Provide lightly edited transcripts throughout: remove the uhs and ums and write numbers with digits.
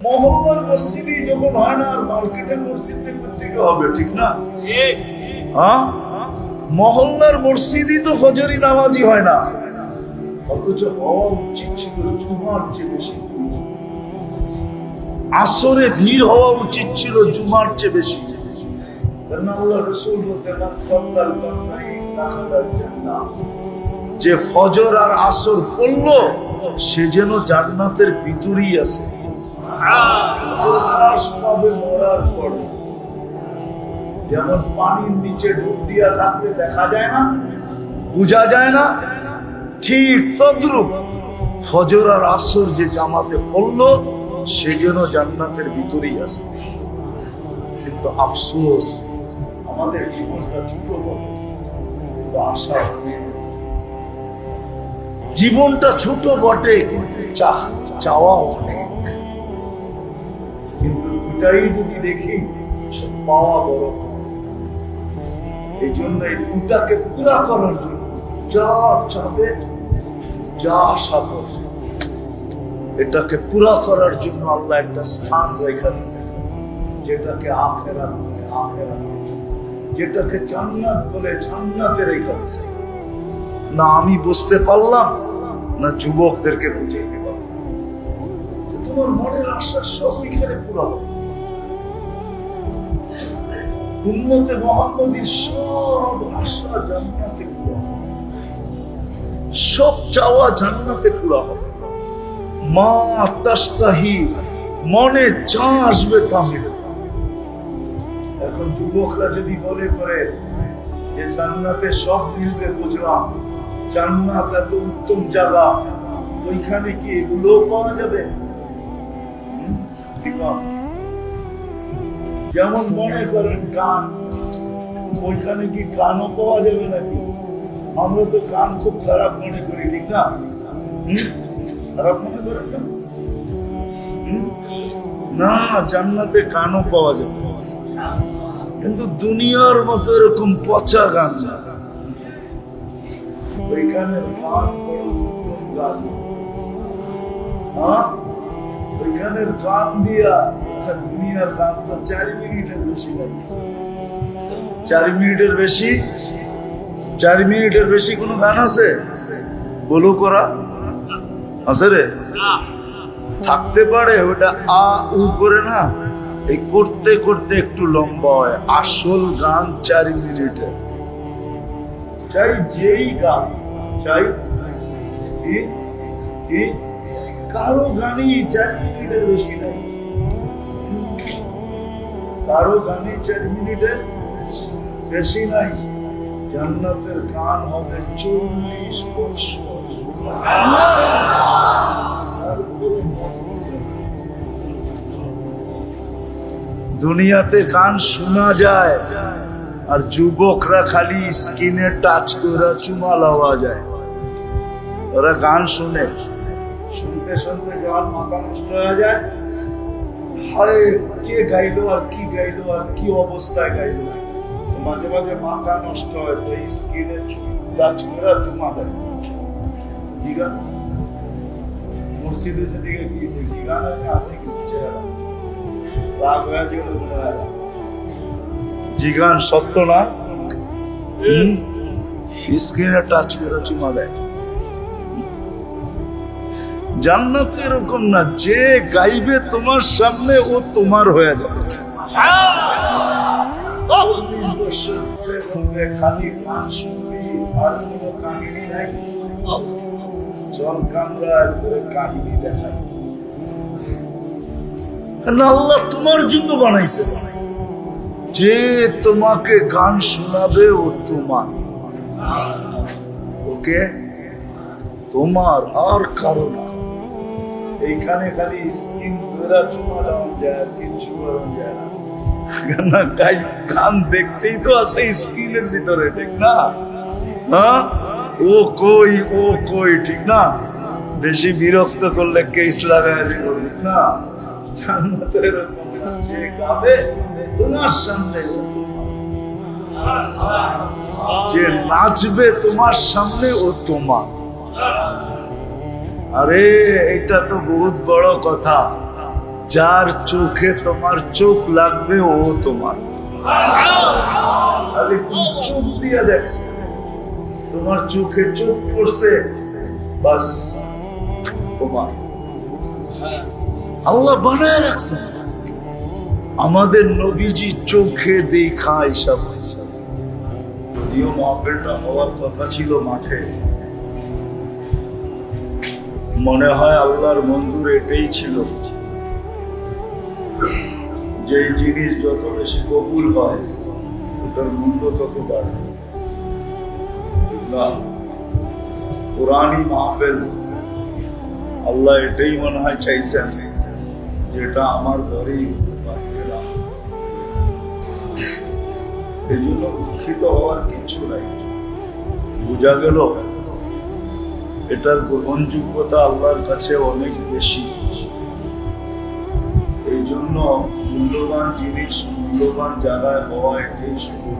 মহল্লার মসজিদই যখন হয় না, আর মার্কেটের মসজিদ থেকে হবে, ঠিক না? হ্যাঁ, মহল্লার মসজিদই তো ফজরি নামাজি হয় না, অথচ হওয়া উচিত ছিল জুমার চেয়ে বেশি। আসরে ভিড় হওয়া উচিত ছিল জুমার চেয়ে বেশি। আল্লাহ রাসূল বলেছেন, যে ফজর আর আসর পড়লো সে যেন জান্নাতের ভিতরেই আছে। মরার পরে যেমন পানির নিচে ডুব দিয়া থাকলে দেখা যায় না, বোঝা যায় না, ঠিক তদ্রূপ ফজর আর আসর যে জামাতে পড়লো সে যেন জান্নাতের ভিতরেই আছে। কিন্তু আফসোস, আমাদের জীবনটা ছোট বটে, কিন্তু আশা জীবনটা ছোট বটে, কিন্তু চাওয়া অনেক। কিন্তু দুটাই যদি দেখি, পাওয়া বড়। এই জন্য এই দুটাকে পুরা করার জন্য যা চাবে, যা আশা করবে, এটাকে পুরা করার জন্য আল্লাহ একটা স্থান রেখা দিয়েছেন, যেটাকে আখিরাত বলে আখিরাত, যেটাকে জান্নাত বলে জান্নাতে রেখা দিয়েছেন। না আমি বুঝতে পারলাম, না যুবকদেরকে বুঝাইতে পারলাম। তোমার মনের আশা সব এখানে পুরা হবে। উম্মতে মুহাম্মাদীর সব আশা জান্নাতে পুরা হবে, সব চাওয়া জান্নাতে পুরা হবে। মা তাস্তাহি, মনে যা আসবে তা মিলবে। এখন যুবকরা যদি বলে করে যে জান্নাতে সব মিলবে, বুঝলাম জান্নাত এত উত্তম জায়গা, ওইখানে কি এগুলো পাওয়া যাবে? যেমন মনে করেন গান, ওইখানে কি গানও পাওয়া যাবে নাকি? আমরা তো গান খুব খারাপ মনে করি, ঠিক না? খারাপ মনে করেন না? জান্নাতে গানও পাওয়া যাবে, কিন্তু দুনিয়ার মতো এরকম পচা গান না। ওইখানের গান বড় উত্তম গান। ওইখানের গান দিয়া দুনিয়ার গান তো 4 মিনিটের বেশি লাগে। 4 মিনিটের বেশি, 4 মিনিটের বেশি কোন গান আছে? বলো করা আছে রে? থাকতে পারে। ওটা আ উ করে না, এই করতে করতে একটু লম্বা হয়। আসল গান 4 মিনিটের। চাই যেই গান চাই, কারো গানই 4 মিনিটের বেশি নাই, কারো গানই 4 মিনিটের বেশি নাই। জান্নাতের গান হবে 40 বছর। দুনিয়াতে গান শোনা যায়, আর যুবকরা খালি স্কিনে টাচ করে চুমা লওয়া যায়। ওরা গান শুনে, শুনতে শুনতে গান মাথা নষ্ট হয়ে যায়। হায়, কে গাইলো আর কি গাইলো আর কি অবস্থায় গাইলো, মাঝে মাঝে মাথা নষ্ট হয়। তো স্কিনে টাচ করে চুমা দেয়। কি গান? মসজিদে দিকে গিয়েছে, কি গান আছে কি চেহারা রাগ হয়ে গেল। জিগান সত্য না, স্ক্রিনে টাচ করে চুমা দেয়। জান্নাত এরকম না, যে গাইবে তোমার সামনে ও তোমার হয়ে যাবে। 40 বছর পরে খালি গান শুনবি, আর কোন কাহিনী নাই। চল কামরায় করে কাহিনী দেখাই। আল্লাহ তোমার জন্য বানাইছে, যে তোমাকে গান শোনাবে ও তোমার, ওকে তোমার আর কারণ। এইখানে খালি স্কিন ধরা চুমা দেওয়া যায়, কিছু করা যায় না। গান দেখতেই তো আছে স্কিনের ভিতরে, ঠিক না? হ্যাঁ, ও কই ও কই, ঠিক না? বেশি বিরক্ত করলে কেস লাগায়, ঠিক না? জান্নাতের যে গাবে তোমার সামনে, যে নাচবে তোমার সামনে ও তোমার। আরে এটা তো বহুত বড় কথা। যার চোখে তোমার চোখ লাগবে ও তোমার। আরে তুমি চোখ দিয়া দেখছো, তোমার চোখে চোখ পড়ছে, বাস তোমার। আল্লাহ বানায় রাখছে। আমাদের নবীজি চোখে দেখা হিসাব। যদিও মাহফিলটা হওয়ার কথা ছিল মাঠে, মনে হয় আল্লাহর মঞ্জুর এটাই ছিল, যে জিনিস যত বেশি কবুল হয় ওটার মূল্য তত বাড়ে। কোরআনই মাহফিল, আল্লাহ এটাই মনে হয় চাইছেন, যেটা আমার ঘরেই এই জন্য দুঃখিত হওয়ার কিছু নাই। বোঝা গেল এটার গ্রহণযোগ্যতা আল্লাহর কাছে অনেক বেশি। এই জন্য মূল্যবান জিনিস মূল্যবান জায়গায় হওয়া এটাই শুরু।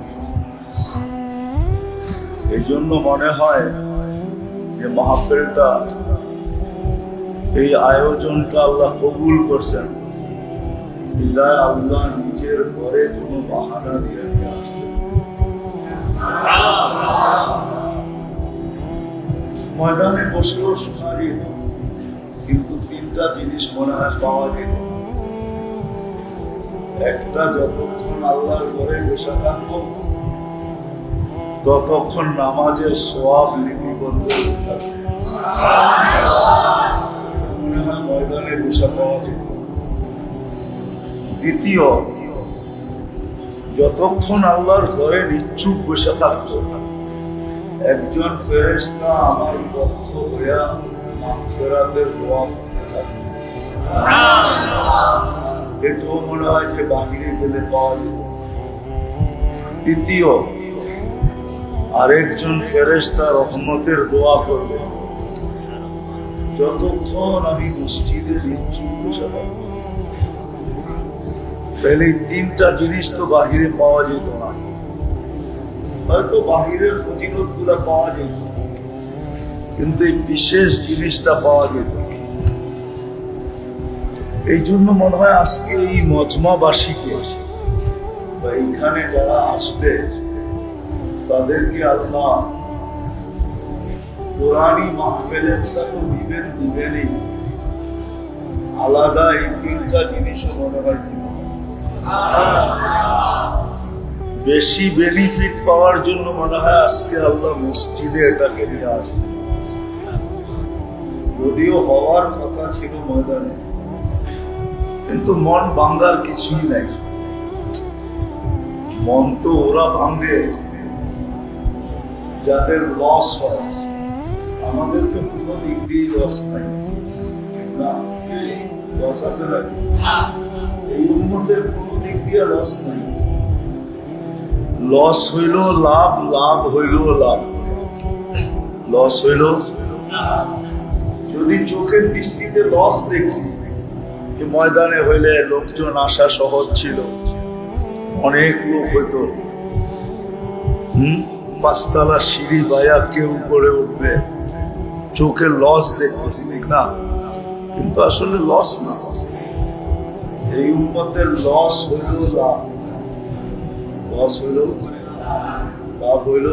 এই জন্য মনে হয় যে মাহফিলটা, এই আয়োজনটা আল্লাহ কবুল করছেন। আল্লাহ নিজের ঘরে কোনো বাহানা দিয়ে আসছে। ময়দানে বসলেও শোনারি, কিন্তু তিনটা জিনিস মনে হয় পাওয়া গেল। একটা, যতক্ষণ আল্লাহর ঘরে বসে থাকবো ততক্ষণ নামাজের সওয়াব লিপিবদ্ধ থাকবে। মনে হয় ময়দানে বসে পাওয়া গেল। দ্বিতীয়, যতক্ষণ আল্লাহর ঘরে নিশ্চুপ বসে থাকবো একজন ফেরেশতা আমার পক্ষ হইয়া মাগফিরাতের দোয়া করতে থাকবে। এটাও মনে হয় যে বাহিরে গেলে পাওয়া যাবে। তৃতীয়, আরেকজন ফেরেশতা রহমতের দোয়া করবে যতক্ষণ আমি মসজিদে নিশ্চুপ বসে থাকবো। তাহলে এই তিনটা জিনিস তো বাহিরে পাওয়া যেত না। হয়তো বাহিরের ফজিলত গুলা পাওয়া যেত, কিন্তু এই বিশেষ জিনিসটা পাওয়া যেত। এই জন্য মনে হয় আজকে এই মজমাবাসীকে বা এইখানে যারা আসবে তাদেরকে আল্লাহ কোরআনি মাহফিলের সাথে দিবেনই, আলাদা এই তিনটা জিনিসও মনে হয় বেশি বেনিফিট পাওয়ার জন্য মনে হয় আজকে আল্লাহ মসজিদে এটাকে নিয়ে আসছে। যদিও হওয়ার কথা ছিল ময়দানে, কিন্তু মন ভাঙ্গার কিছুই নাই। মন তো ওরা ভাঙ্গে যাদের লস হয়। আমাদের তো কোনো দিক দিয়ে লস নাই, ঠিক না? লস আছে না? এই উম্মতের কোনো দিক দিয়ে লস নাই। লস হইল লাভ, লাভ হইল লাভ। লস হইল, যদি চোখের দৃষ্টিতে লস দেখছি, যে ময়দানে হইলে লোকজন আসা সহজ ছিল, অনেক লোক হইতো, পাঁচতলা সিঁড়ি বায়া কেউ করে উঠবে, চোখে লস দেখতেছি, ঠিক না? কিন্তু আসলে লস না, এই উম্মতের লস হইল লাভ। লস হইল লাভ হইল,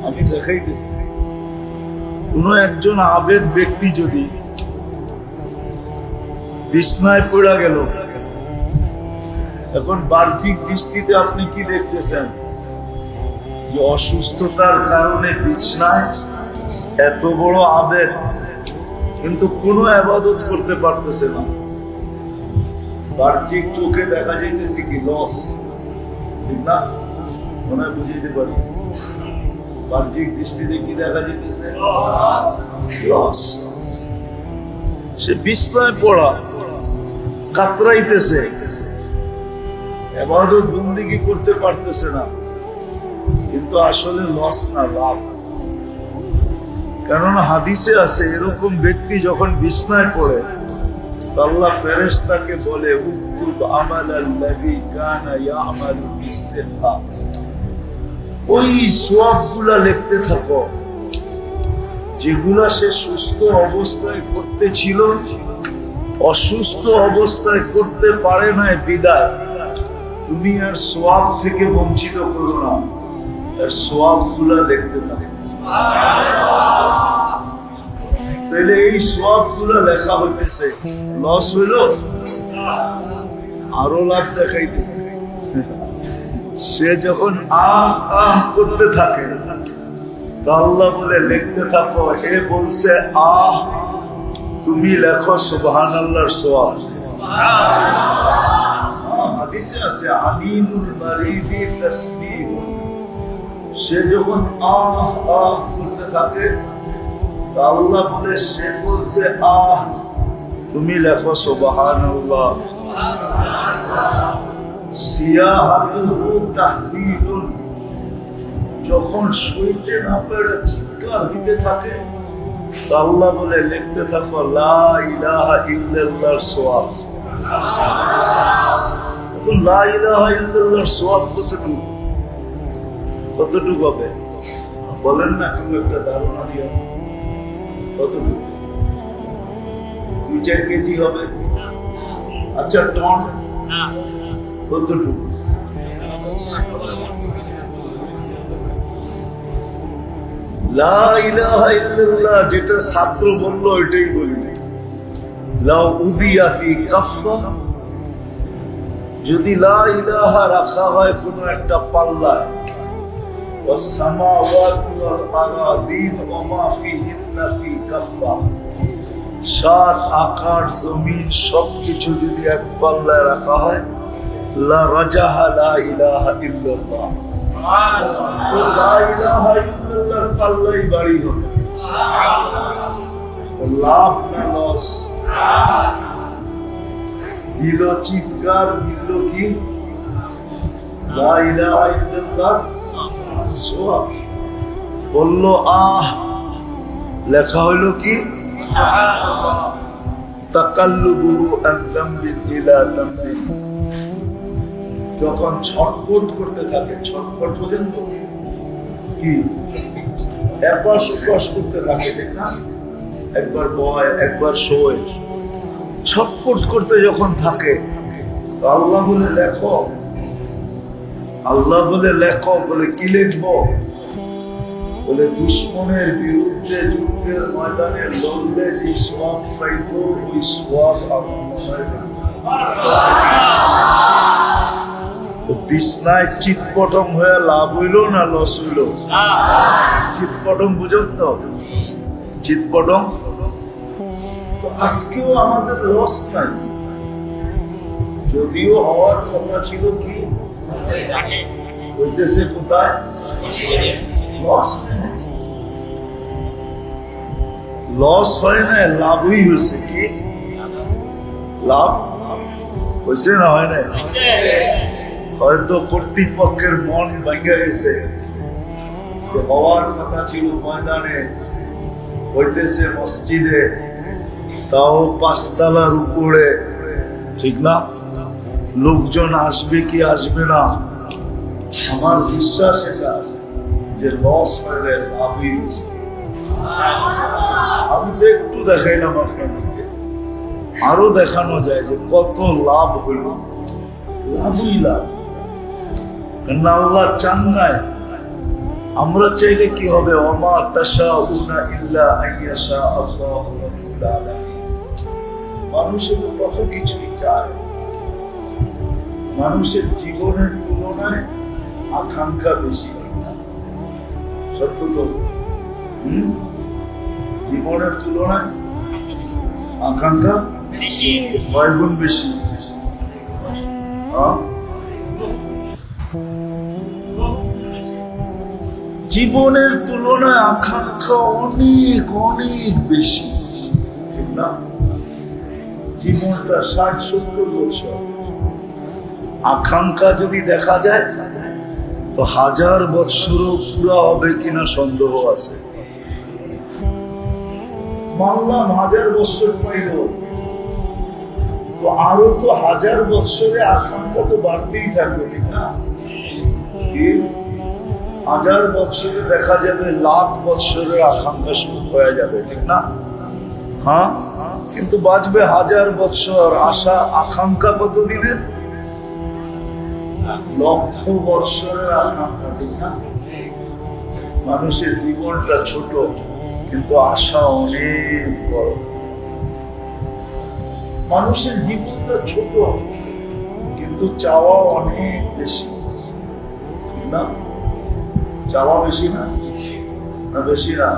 আমি দেখাইতেছি কোন একজন আবেদ ব্যক্তি যদি বিছনায় পড়া গেল, এখন বাহ্যিক দৃষ্টিতে আপনি কি দেখতেছেন? যে অসুস্থতার কারণে বিছনায়, এত বড় আবেদ কিন্তু কোনো ইবাদত করতে পারতেছে না। বাহ্যিক চোখে দেখা যাইতেছে কি লস, ঠিক না? মনে হয় বুঝাইতে পারি। বাহ্যিক দৃষ্টিতে কি দেখা যাইতেছে? লস। সে বিছনায় পড়া, কাতরাইতেছে, ইবাদত বন্দেগী করতে পারতেছে না, কিন্তু আসলে লস না, লাভ। কেননা হাদিসে আছে এরকম ব্যক্তি যখন বিছনায় পড়ে, আল্লাহ ফেরেশতাকে বলে, উকতুব আমালাল্লাযী কানা ইয়ামালু বিসসিহা, ওই সওয়াবগুলা লিখতে থাকো যেগুলা সে সুস্থ অবস্থায় করতে ছিল, অসুস্থ অবস্থায় করতে পারে না বিদায় তুমি আর সোয়াব থেকে বঞ্চিত করো না, আর সোয়াব গুলা দেখতে থাকো। তাহলে এই সোয়াব গুলা লেখা হইতেছে, লস হইল আরো লাভ দেখাইতেছে। সে যখন আহ আহ করতে থাকে তো আল্লাহ বলে লিখতে থাকো, এ বলছে আহ তুমি লেখো সুবহানাল্লাহর সোয়াব। হাদিসে আছে আমিনুল মারিদি তাসবিহ, সে যখন আহ আহ করতে থাকে তো আল্লাহ বলে সে বলছে আহ তুমি লেখো সুবহানাল্লাহ। সিয়াহাতুহু তাহলিলুন, যখন সইতে না পেরে চিৎকার দিতে থাকে তো আল্লাহ বলে লিখতে থাকো লা ইলাহা ইল্লাল্লাহর সোয়াব। লা ইলাহা ইল্লাল্লাহর সোয়াব কতটুকু হবে বলেন না, কেউ একটা ধারণা দিয়ে কতটুকু? 2-4 কেজি হবে? আচ্ছা টন কতটুকু? লা ইলাহা ইল্লাল্লাহ যেটা ছাত্র বললো ওইটাই বলি, লাউ উদিয়া ফি কাফা, যদি লা ইলাহা রাখা হয় কোন একটা পাল্লায়, ওয়াসসামাওয়াতু ওয়াল আরাদিন ওয়া মা ফিহিন্না ফি কাফা, সাত আকাশ জমিন সবকিছু যদি এক পাল্লায় রাখা হয়, লা রাজাহা লা ইলাহা ইল্লাল্লাহ, লা ইলাহা ইল্লাল্লাহর পাল্লাই বাড়ি হবে। লাভ না লস? দিল চিৎকার, দিল কি লা ইলাহা ইল্লাল্লাহ সোয়াব, বললো আহ লেখা হইল কি তাকাল্লুবুহু আন যামবিন ইলা যামবিন, যখন ছটফট করতে থাকে, ছটফট বলেন তো কি একবার সুপাস করতে থাকে, ঠিক না? একবার বয় একবার শোয়, ছটফট করতে যখন থাকে তো আল্লাহ বলে লেখো, আল্লাহ বলে লেখো, বলে কি লিখবো? বলে দুশ্মনের বিরুদ্ধে যুদ্ধের ময়দানে লড়লে যে সোয়াব পাইত ওই সোয়াব বিছনায় চিৎপটম হয়ে লাভ হইল না লস হইল? চিৎপটম বুঝুন তো, চিৎপটম। আজকেও আমাদের লস নাই, যদিও হওয়ার কথা ছিল কি হইতেছে কোথায়? লস হয় না, লাভই হয়েছে। কি লাভ হয়েছে না হয় না? হয়তো কর্তৃপক্ষের মন ভেঙে গেছে, হওয়ার কথা ছিল ময়দানে হইতেছে মসজিদে, তাও 5 তলার উপরে, ঠিক না? লোকজন আসবে কি আসবে না? আমার বিশ্বাস এটা যে লস হয়ে লাভই হয়েছে। আমি তো একটু দেখাইলাম আপনাদেরকে, আরো দেখানো যায় যে কত লাভ হইল। লাভই লাভ, কেন আল্লাহ চান নাই। আমরা চাইলে কি হবে? ওমা তাশাউনা ইল্লা আইয়াশা আল্লাহু রাব্বুল আলামিন। মানুষের তো কত কিছুই চায়, মানুষের জীবনের তুলনায় আকাঙ্ক্ষা বেশি, সত্য তো? জীবনের তুলনায় আকাঙ্ক্ষা কয় গুণ বেশি? জীবনের তুলনায় আকাঙ্ক্ষা অনেক অনেক বেশি, ঠিক না? জীবনটা 60-70 বছর, আকাঙ্ক্ষা যদি দেখা যায় তো 1000 বৎসরও পুরা হবে কিনা সন্দেহ আছে। মানলাম 1000 বৎসর পাইল, তো আরো তো 1000 বৎসরে আকাঙ্ক্ষা তো বাড়তেই থাকবে, ঠিক না? 1000 বৎসরে দেখা যাবে লাখ বৎসরের আকাঙ্ক্ষা শুরু হয়ে যাবে, ঠিক না? হ্যাঁ, কিন্তু বাঁচবে 1000 বছর। আশা আকাঙ্ক্ষা কতদিনের? লক্ষ বৎসরের আকাঙ্ক্ষা, ঠিক না? মানুষের জীবনটা ছোট, কিন্তু আশা অনেক বড়। মানুষের জীবনটা ছোট, কিন্তু চাওয়া অনেক বেশি, ঠিক না? চাওয়া বেশি না? না বেশি না?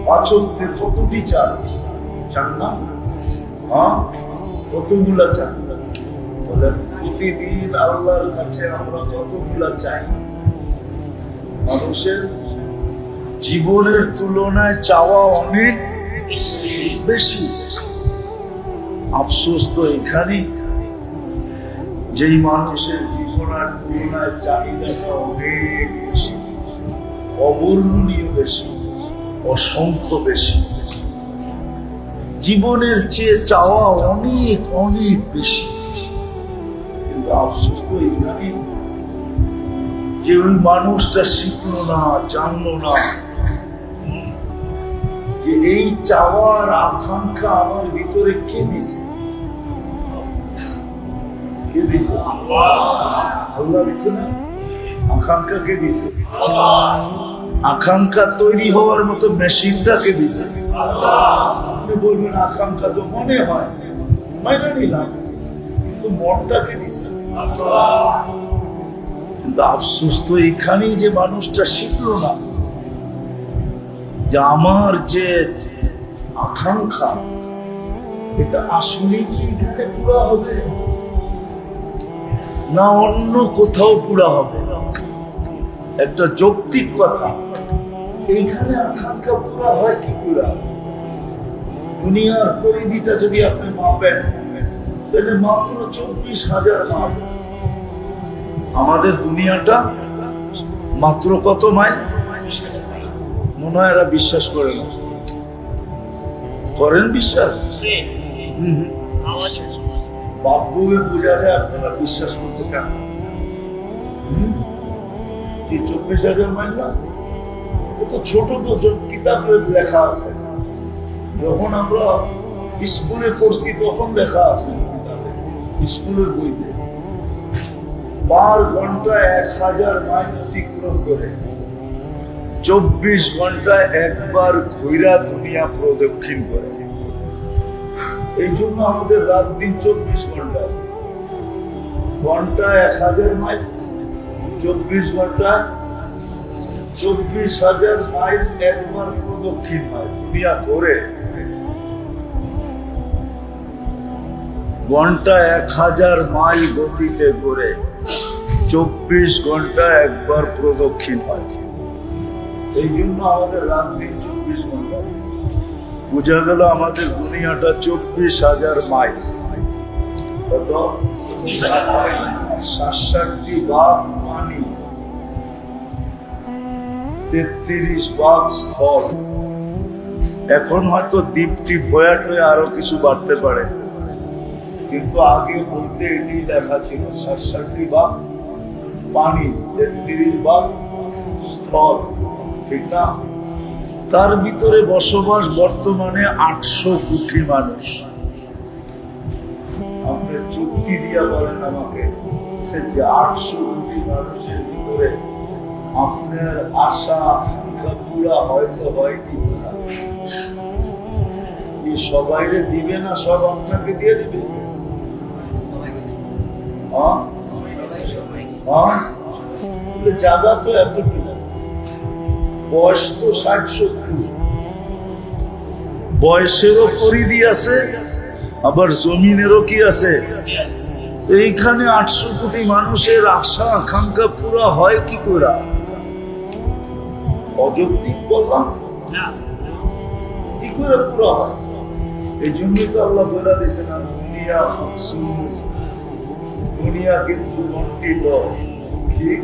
পাচকদের কতটি চান? চান না? হ্যাঁ, কতগুলা চান? বলে প্রতিদিন আল্লাহর কাছে আমরা কতগুলা চাই? মানুষের জীবনের তুলনায় চাওয়া অনেক বেশি। আফসোস তো এখানে, যেই মানুষের জীবনের তুলনায় চাহিদাটা অনেক বেশি, অবর্ণনীয় বেশি, অসংখ্য বেশি। জীবনের চেয়ে চাওয়া অনেক অনেক বেশি, কিন্তু আফসোস তো এখানে যে ওই মানুষটা শিখলো না, জানলো না যে এই চাওয়ার আকাঙ্ক্ষা আমার ভিতরে কে দিছে? কে দিছে? আল্লাহ দিছে না? আকাঙ্ক্ষা কে দিছে? আকাঙ্ক্ষা তৈরি হওয়ার মতো মেশিনটা কে দিছে? আপনি বলবেন আকাঙ্ক্ষা তো মনে হয়, মাইনা নিলাম, কিন্তু মনটা কে দিছে? কিন্তু আফসোস তো এখানেই যে মানুষটা শিখলো না যে আমার যে আকাঙ্ক্ষা এটা আসলে কি এখানে পুরা হবে না অন্য কোথাও পুরা হবে? একটা যৌক্তিক কথা, এইখানে আকাঙ্ক্ষা পুরা হয় কি পুরা? দুনিয়ার পরিধিটা যদি আপনি মাপেন তাহলে মাত্র 24,000 মাইল। আমাদের দুনিয়াটা মাত্র কত মাইল? মনে হয় এরা বিশ্বাস করে না। করেন বিশ্বাস? বাপগুবে পূজারে আপনারা বিশ্বাস করতে চান? 24,000 মাইল না? তো ছোট কিতাবে লেখা আছে, যখন আমরা স্কুলে পড়ছি তখন লেখা আছে স্কুলের বইতে, 12 ঘন্টায় 1000 মাইল অতিক্রম করে 24 ঘন্টায় একবার ঘুরা দুনিয়া প্রদক্ষিণ করে। এই জন্য আমাদের রাত দিন 24 ঘন্টা, ঘন্টায় 1000 মাইল, 24 ঘন্টায় 24,000 মাইল একবার প্রদক্ষিণ হয় দুনিয়া করে। ঘন্টা 1000 মাইল গতিতে ঘুরে 24 ঘন্টা একবার প্রদক্ষিণ হয়। এই জন্য আমাদের রাত দিন 24 ঘন্টা। বোঝা গেল আমাদের দুনিয়াটা 24,000 মাইল। কত? 67 ভাগ পানি, 33 ভাগ স্থল। এখন হয়তো দ্বীপটি ভয়াট হয়ে আরো কিছু বাড়তে পারে, কিন্তু আগে বলতে এটি লেখা ছিল 67 ভাগ পানি, 33 ভাগ স্থল, ঠিক না? তার ভিতরে বসবাস বর্তমানে 800 কোটি মানুষ। আপনি চুক্তি দিয়া বলেন আমাকে যে 800 কোটি মানুষের ভিতরে আপনার আশা আকাঙ্ক্ষা পুরা হয়তো হয়নি, সবাইরে দিবে না, সব আপনাকে দিয়ে দিবে। জায়গা তো এতটুকু, বয়স তো 60-70, বয়সেরও পরিধি আছে, আবার জমিনেরও কি আছে। এইখানে 800 কোটি মানুষের আশা আকাঙ্ক্ষা পুরা হয় কি করে? অযৌক্তিক বললাম, কি করে পুরা হয়? এই জন্যই তো আল্লাহ বলে দিয়েছেন দুনিয়া মাকসুস, দুনিয়া কিন্তু বন্টিত। ঠিক?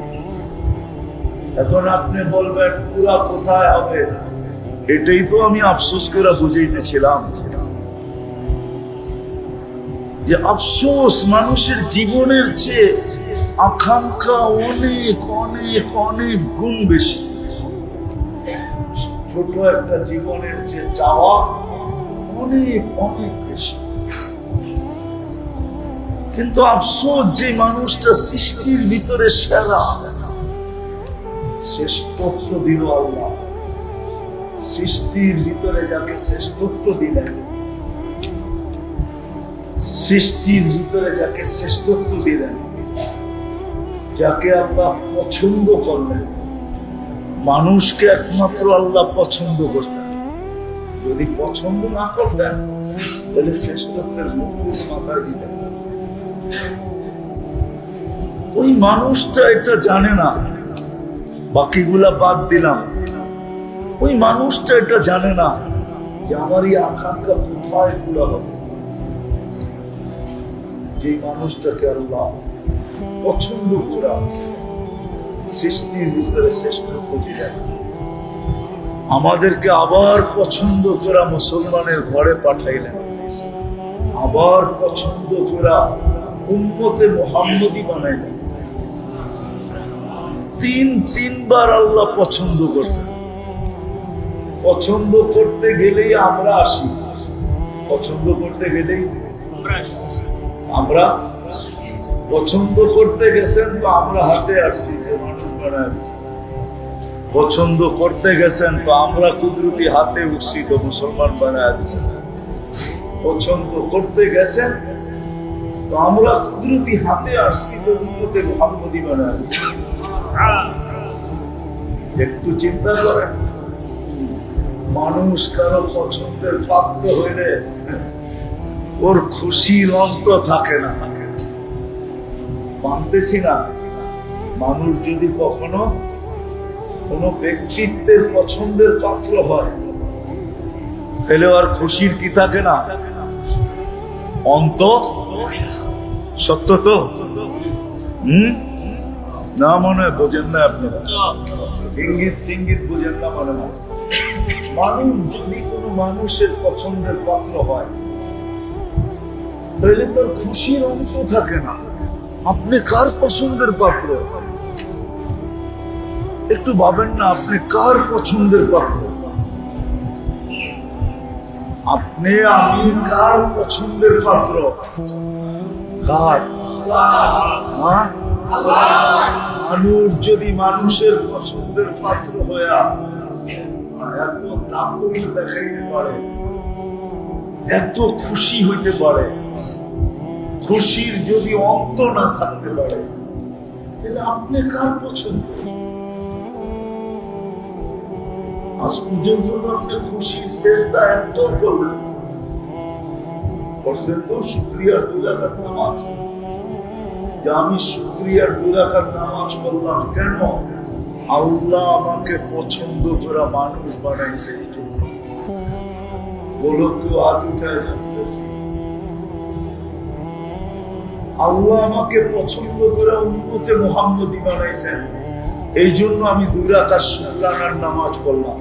এখন আপনি বলবেন পুরা কোথায় হবে? এটাই তো আমি আফসোস করে বুঝাইতেছিলাম যে আফসোস মানুষের জীবনের চেয়ে আকাঙ্ক্ষা অনেক অনেক অনেক গুণ বেশি। ছোট একটা জীবনের চেয়ে চাওয়া অনেক অনেক বেশি। কিন্তু আফসোস, যে মানুষটা সৃষ্টির ভিতরে সেরা, শ্রেষ্ঠত্ব দিল আল্লাহ। সৃষ্টির ভিতরে যাকে শ্রেষ্ঠত্ব দিলেন, সৃষ্টির ভিতরে যাকে শ্রেষ্ঠত্ব দিলেন, যাকে আল্লাহ পছন্দ করলেন, মানুষকে একমাত্র আল্লাহ পছন্দ করছেন। যদি পছন্দ না করতেন তাহলে শ্রেষ্ঠত্বের মুকুট মাথায় দিতেন। ওই মানুষটা এটা জানে না, বাকিগুলা বাদ দিলাম। ওই মানুষটা এটা জানে না যে আমার এই আকাঙ্ক্ষা কোথায় পুরা হবে। যে মানুষটাকে আল্লাহ পছন্দ করা, সৃষ্টির ভিতরে শ্রেষ্ঠত্ব দিলেন, আমাদেরকে আবার পছন্দ করা মুসলমানের ঘরে পাঠাইলেন, আবার পছন্দ করা উম্মতে মুহাম্মদী বানাইলেন। তিনবার আল্লাহ পছন্দ করছেন। পছন্দ করতে গেলেই আমরা আসি, পছন্দ করতে গেলেই আমরা পছন্দ করতে গেছেন তো আমরা হাতে আসছি, যে মানুষ বানাচ্ছি। পছন্দ করতে গেছেন তো আমরা কুদরতি হাতে উঠছি, তো মুসলমান বানায় দিচ্ছেন। পছন্দ করতে গেছেন তো আমরা কুদরতি হাতে আসছি, তো উম্মতে মুহাম্মদী বানায় দিচ্ছি। একটু চিন্তা করেন, মানুষ কারো পছন্দের পাত্র হইলে ওর খুশির অন্ত থাকে না। মানতেছি না, মানুষ যদি কখনো কোন ব্যক্তিত্বের পছন্দের পাত্র হয় তাহলে আর খুশির কি থাকে না, অন্ত। সত্য তো? না মনে হয় বোঝেন না আপনারা, ইঙ্গিত সিঙ্গিত বোঝেন না মনে হয়। মানুষ যদি কোনো মানুষের পছন্দের পাত্র হয় তাহলে তার খুশির অন্ত থাকে না। আপনি কার পছন্দের পাত্র? একটু ভাবেন না, আপনি কার পছন্দের পাত্র? আপনি আমি কার পছন্দের পাত্র? কার? মানুষ যদি মানুষের পছন্দের পাত্র হয়ে এত তাপই দেখাইতে পারে, এত খুশি হইতে পারে, খুশির যদি অন্ত না থাকতে পারে, তাহলে আপনি কার পছন্দ? আজ পর্যন্ত তো আপনি খুশির চেষ্টা এত করলেন, করছেন তো শুকরিয়ার 2 রাকাত নামাজ, যে আমি শুকরিয়ার 2 রাকাত নামাজ পড়লাম কেন? আল্লাহ আমাকে পছন্দ করা মানুষ বানাইছে। বলো কেউ হাত উঠায় জানতেছি। আল্লাহ আমাকে পছন্দ করে উম্মতে মুহাম্মদী বানাইছেন, এই জন্য আমি 2 রাকাত শুকরানার নামাজ পড়লাম।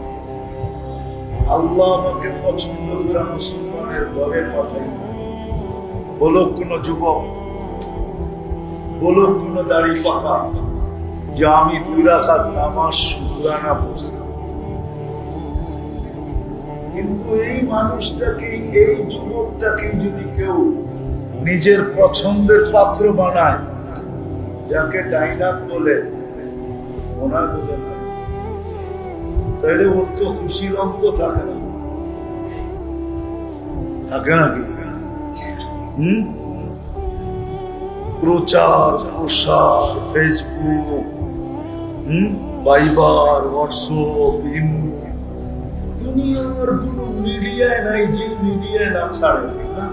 আল্লাহ আমাকে পছন্দ করে মুসলমানের ঘরে পাঠাইছেন। বলো কোন যুবক, বলো কোন দাড়ি পাকা যে আমি 2 রাকাত নামাজ শুকরানা পড়ছি। কিন্তু এই মানুষটাকে, এই যুবকটাকে যদি কেউ নিজের পছন্দের পাত্র বানায়, যাকে ডাইনাক বলে, ওনার বলে না, তাহলে ওর তো খুশির অন্ত থাকে না, থাকে নাকি? প্রচার প্রসার, ফেসবুক, ভাইবার, হোয়াটসঅ্যাপ, ইমো, দুনিয়ার কোন মিডিয়ায় নাই যে মিডিয়ায় না ছাড়ে, না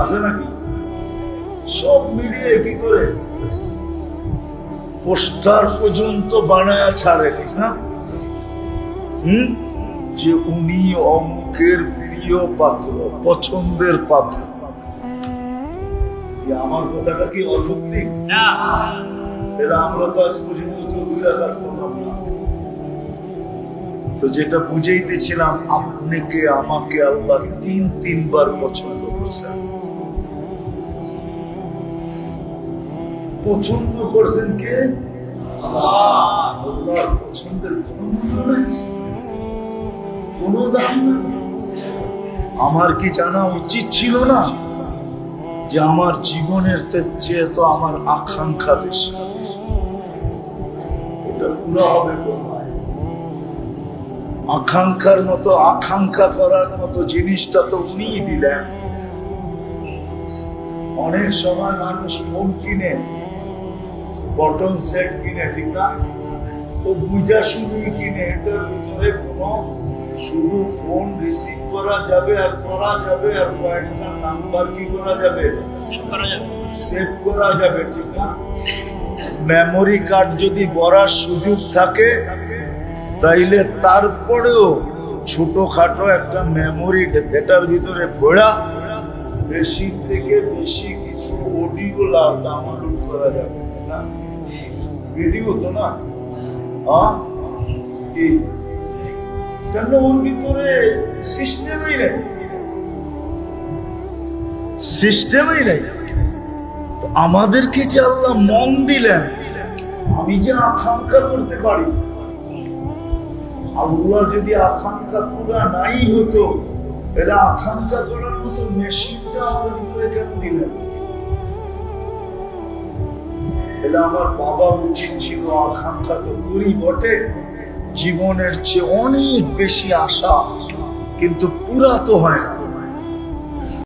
আছে নাকি? সব মিডিয়ায় কি করে পোস্টার পর্যন্ত বানায় ছাড়ে, না? যে উনি অমুকের প্রিয় পাত্র, পছন্দের পাত্র। আমার কথাটা কি অযৌক্তিক? আমরা তো আজ পর্যন্ত 2 রাকাত পড়লাম না। তো যেটা বুঝাইতেছিলাম, আপনাকে আমাকে আল্লাহ 3বার পছন্দ করছেন। পছন্দ করছেন কে? আল্লাহর পছন্দের কোনো মূল্য নাই, কোনো দাম নাই। আমার কি জানা উচিত ছিল না যে আমার জীবনের চেয়ে তো আমার আকাঙ্ক্ষা বেশি, এটা পুরো হবে কোথায়? আকাঙ্ক্ষার মতো আকাঙ্ক্ষা করার মতো জিনিসটা তো উনিই দিলেন। অনেক সময় মানুষ ফোন কিনে, বটন সেট কিনে, ঠিক না? তো বুঝা শুধুই কিনে, এটার ভিতরে কোনো শুধু ফোন রিসিভ করা যাবে আর করা যাবে আর কয়েকটা নাম্বার কি করা যাবে, সেভ করা যাবে, ঠিক না? মেমোরি কার্ড যদি ভরার সুযোগ থাকে তাইলে তারপরেও ছোটখাটো একটা মেমোরি এটার ভিতরে ভরা বেশি থেকে বেশি কিছু অডিও ডাউনলোড করা যাবে না? ভিডিও তো না, ওর ভিতরে সিস্টেমই নেই, সিস্টেমই নেই। তো আমাদেরকে যে আল্লাহ মন দিলেন, আমি যে আকাঙ্ক্ষা করতে পারি, আল্লাহ যদি আকাঙ্ক্ষা পুরা নাই হতো, তাহলে আকাঙ্ক্ষা করার মতো মেশিনটা আমার ভিতরে কেন দিলেন? তাহলে আমার বাবা উচিত ছিল, আকাঙ্ক্ষা তো করি বটে, জীবনের চেয়ে অনেক বেশি আশা, কিন্তু পুরা তো হয় না।